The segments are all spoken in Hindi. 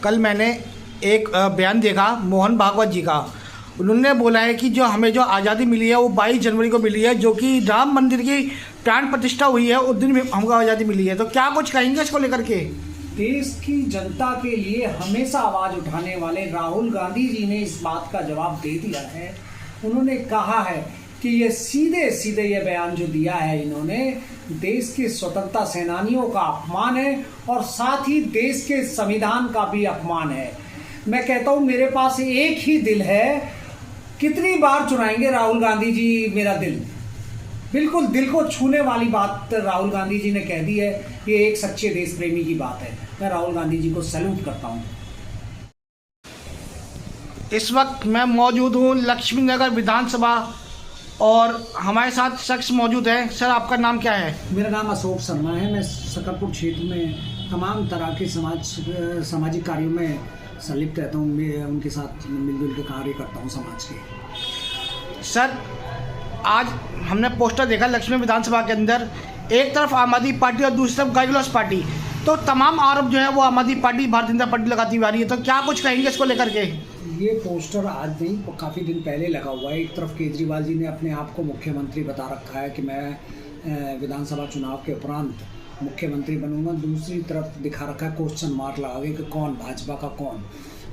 कल मैंने एक बयान देखा मोहन भागवत जी का। उन्होंने बोला है कि जो हमें जो आज़ादी मिली है वो 22 जनवरी को मिली है, जो कि राम मंदिर की प्राण प्रतिष्ठा हुई है, उस दिन भी हमको आज़ादी मिली है। तो क्या कुछ कहेंगे इसको लेकर के? देश की जनता के लिए हमेशा आवाज उठाने वाले राहुल गांधी जी ने इस बात का जवाब दे दिया है। उन्होंने कहा है कि ये सीधे सीधे ये बयान जो दिया है इन्होंने, देश के स्वतंत्रता सेनानियों का अपमान है और साथ ही देश के संविधान का भी अपमान है। मैं कहता हूं मेरे पास एक ही दिल है, कितनी बार चुराएंगे राहुल गांधी जी मेरा दिल। बिल्कुल दिल को छूने वाली बात राहुल गांधी जी ने कह दी है। ये एक सच्चे देश प्रेमी की बात है। मैं राहुल गांधी जी को सैल्यूट करता हूं। इस वक्त मैं मौजूद हूँ लक्ष्मी नगर विधानसभा और हमारे साथ शख्स मौजूद हैं। सर, आपका नाम क्या है? मेरा नाम अशोक शर्मा है। मैं सकरपुर क्षेत्र में तमाम तरह के सामाजिक कार्यों में संलिप्त रहता हूँ। मैं उनके साथ मिलजुल के कार्य करता हूँ समाज के। सर, आज हमने पोस्टर देखा लक्ष्मी विधानसभा के अंदर, एक तरफ आम आदमी पार्टी और दूसरी तरफ गाइडलाइंस पार्टी, तो तमाम आरोप जो है वो आम आदमी पार्टी भारतीय जनता पार्टी लगाती हुई आ रही है। तो क्या कुछ कहेंगे इसको लेकर के? ये पोस्टर आज नहीं, काफ़ी दिन पहले लगा हुआ है। एक तरफ केजरीवाल जी ने अपने आप को मुख्यमंत्री बता रखा है कि मैं विधानसभा चुनाव के उपरांत मुख्यमंत्री बनूंगा। दूसरी तरफ दिखा रखा है क्वेश्चन मार्क लगा के कि कौन भाजपा का कौन।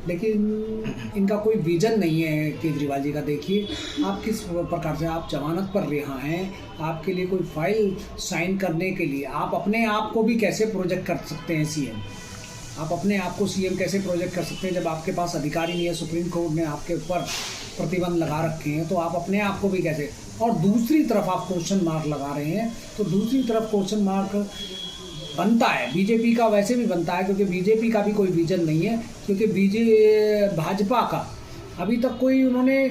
लेकिन इनका कोई विजन नहीं है केजरीवाल जी का। देखिए आप किस प्रकार से आप जमानत पर रिहा हैं, आपके लिए कोई फाइल साइन करने के लिए आप अपने आप को भी कैसे प्रोजेक्ट कर सकते हैं सीएम? आप अपने आप को सीएम कैसे प्रोजेक्ट कर सकते हैं जब आपके पास अधिकारी नहीं है? सुप्रीम कोर्ट ने आपके ऊपर प्रतिबंध लगा रखे हैं, तो आप अपने आप को भी कैसे? और दूसरी तरफ आप क्वेश्चन मार्क लगा रहे हैं, तो दूसरी तरफ क्वेश्चन मार्क बनता है। बीजेपी का वैसे भी बनता है क्योंकि बीजेपी का भी कोई विजन नहीं है। क्योंकि भाजपा का अभी तक कोई उन्होंने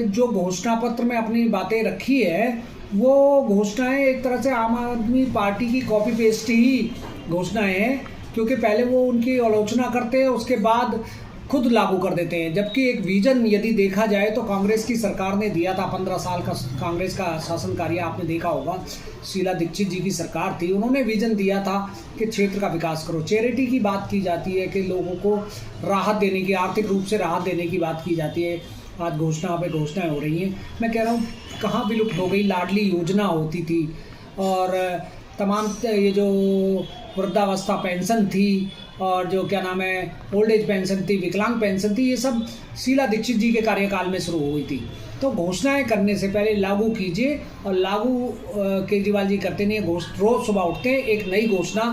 जो घोषणा पत्र में अपनी बातें रखी है वो घोषणाएं एक तरह से आम आदमी पार्टी की कॉपी पेस्ट ही घोषणाएं हैं। क्योंकि पहले वो उनकी आलोचना करते हैं, उसके बाद खुद लागू कर देते हैं। जबकि एक विजन यदि देखा जाए तो कांग्रेस की सरकार ने दिया था। 15 साल का कांग्रेस का शासन कार्य आपने देखा होगा। शीला दीक्षित जी की सरकार थी, उन्होंने विजन दिया था कि क्षेत्र का विकास करो। चैरिटी की बात की जाती है कि लोगों को राहत देने की, आर्थिक रूप से राहत देने की बात की जाती है। आज घोषणा पे घोषणाएँ हो रही हैं। मैं कह रहा हूँ कहाँ विलुप्त हो गई लाडली योजना होती थी, और तमाम ये जो वृद्धावस्था पेंशन थी, और जो क्या नाम है ओल्ड एज पेंशन थी, विकलांग पेंशन थी, ये सब शीला दीक्षित जी के कार्यकाल में शुरू हुई थी। तो घोषणाएं करने से पहले लागू कीजिए, और लागू केजरीवाल जी करते नहीं है। रोज सुबह उठते हैं एक नई घोषणा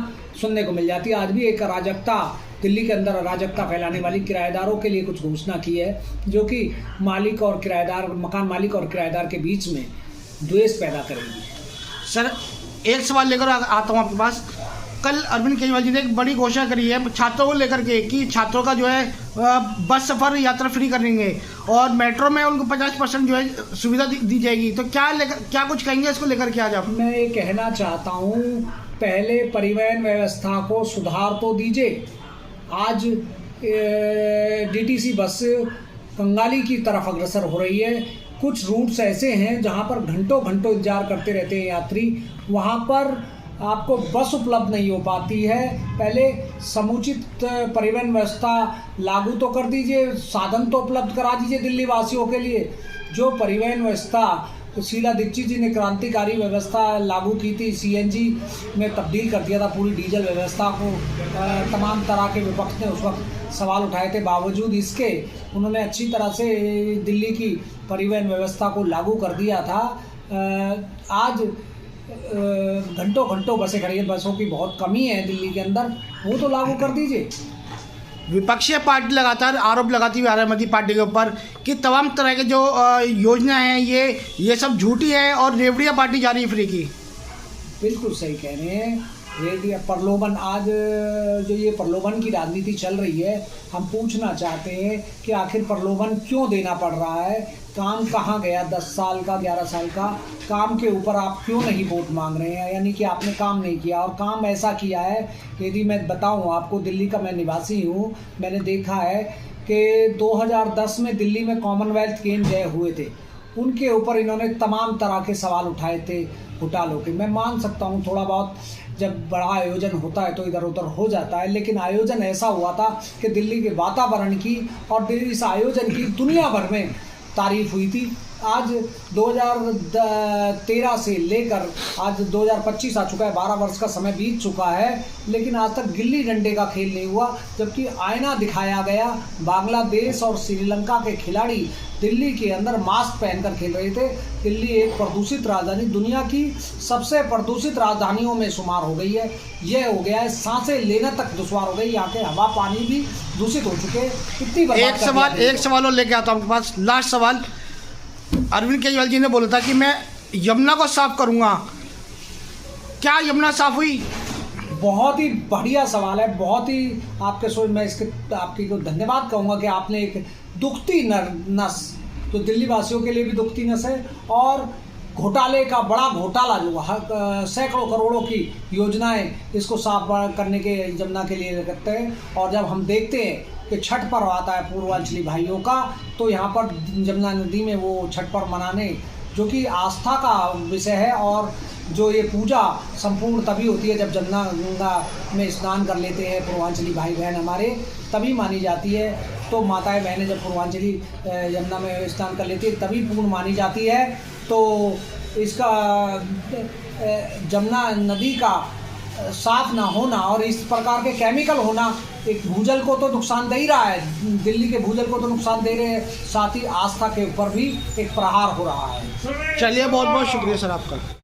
सुनने को मिल जाती है। आज भी एक अराजकता दिल्ली के अंदर अराजकता फैलाने वाली किराएदारों के लिए कुछ घोषणा की है, जो कि मालिक और किराएदार, मकान मालिक और किराएदार के बीच में द्वेष पैदा करेगी। सर, एक सवाल लेकर आता हूँ आपके पास। कल अरविंद केजरीवाल जी ने एक बड़ी घोषणा करी है छात्रों को लेकर के कि छात्रों का जो है बस सफ़र यात्रा फ्री करेंगे और मेट्रो में उनको 50% जो है सुविधा दी जाएगी। तो क्या कुछ कहेंगे इसको लेकर के आज आप? मैं ये कहना चाहता हूँ, पहले परिवहन व्यवस्था को सुधार तो दीजिए। आज डीटीसी बस कंगाली की तरफ अग्रसर हो रही है। कुछ रूट्स ऐसे हैं जहाँ पर घंटों घंटों इंतजार करते रहते हैं यात्री, वहाँ पर आपको बस उपलब्ध नहीं हो पाती है। पहले समुचित परिवहन व्यवस्था लागू तो कर दीजिए, साधन तो उपलब्ध करा दीजिए दिल्ली वासियों के लिए। जो परिवहन व्यवस्था तो शीला दीक्षित जी ने क्रांतिकारी व्यवस्था लागू की थी, सीएनजी में तब्दील कर दिया था पूरी डीजल व्यवस्था को। तमाम तरह के विपक्ष ने उस वक्त सवाल उठाए थे, बावजूद इसके उन्होंने अच्छी तरह से दिल्ली की परिवहन व्यवस्था को लागू कर दिया था। आज घंटों घंटों बसें खड़ी हैं, बसों की बहुत कमी है दिल्ली के अंदर, वो तो लागू कर दीजिए। विपक्षी पार्टी लगातार आरोप लगाती हुई आ रही है मोदी पार्टी के ऊपर कि तमाम तरह के जो योजना है ये सब झूठी है और रेवड़िया पार्टी जा रही है फ्री की। बिल्कुल सही कह रहे हैं। रेडिया प्रलोभन, आज जो ये प्रलोभन की राजनीति चल रही है, हम पूछना चाहते हैं कि आखिर प्रलोभन क्यों देना पड़ रहा है? काम कहाँ गया 10 साल का, 11 साल का काम के ऊपर आप क्यों नहीं वोट मांग रहे हैं? यानी कि आपने काम नहीं किया, और काम ऐसा किया है, यदि मैं बताऊं आपको, दिल्ली का मैं निवासी हूं, मैंने देखा है कि 2010 में दिल्ली में कॉमनवेल्थ गेम जय हुए थे, उनके ऊपर इन्होंने तमाम तरह के सवाल उठाए थे घोटालों के। मैं मान सकता हूं थोड़ा बहुत जब बड़ा आयोजन होता है तो इधर उधर हो जाता है, लेकिन आयोजन ऐसा हुआ था कि दिल्ली के वातावरण की और इस आयोजन की दुनिया भर में तारीफ हुई थी। आज 2013 से लेकर आज 2025 आ चुका है, 12 वर्ष का समय बीत चुका है, लेकिन आज तक गिल्ली डंडे का खेल नहीं हुआ। जबकि आईना दिखाया गया, बांग्लादेश और श्रीलंका के खिलाड़ी दिल्ली के अंदर मास्क पहनकर खेल रहे थे। दिल्ली एक प्रदूषित राजधानी, दुनिया की सबसे प्रदूषित राजधानियों में शुमार हो गई है। यह हो गया है, सांसें लेना तक दुश्वार हो गई, यहाँ के हवा पानी भी दूषित हो चुके हैं। इतनी एक सवाल और लेके आता हूँ आपके पास, लास्ट सवाल। अरविंद केजरीवाल जी ने बोला था कि मैं यमुना को साफ करूंगा, क्या यमुना साफ हुई? बहुत ही बढ़िया सवाल है, बहुत ही आपके सोच में इसके आपकी को धन्यवाद कहूँगा कि आपने एक दुखती नस, जो दिल्ली वासियों के लिए भी दुखती नस है, और घोटाले का बड़ा घोटाला जो सैकड़ों करोड़ों की योजनाएं इसको साफ करने के यमुना के लिए करते हैं। और जब हम देखते हैं कि छठ पर्व आता है पूर्वांचली भाइयों का, तो यहाँ पर यमुना नदी में वो छठ पर्व मनाने, जो कि आस्था का विषय है, और जो ये पूजा संपूर्ण तभी होती है जब गंगा में स्नान कर लेते हैं पूर्वांचली भाई बहन हमारे, तभी मानी जाती है। तो माताएं बहनें जब पूर्वांचली यमुना में स्नान कर लेती है तभी पूर्ण मानी जाती है। तो इसका यमुना नदी का साफ ना होना और इस प्रकार के केमिकल होना एक भूजल को तो नुकसान दे ही रहा है, दिल्ली के भूजल को तो नुकसान दे रहे हैं, साथ ही आस्था के ऊपर भी एक प्रहार हो रहा है। चलिए, बहुत बहुत शुक्रिया सर आपका।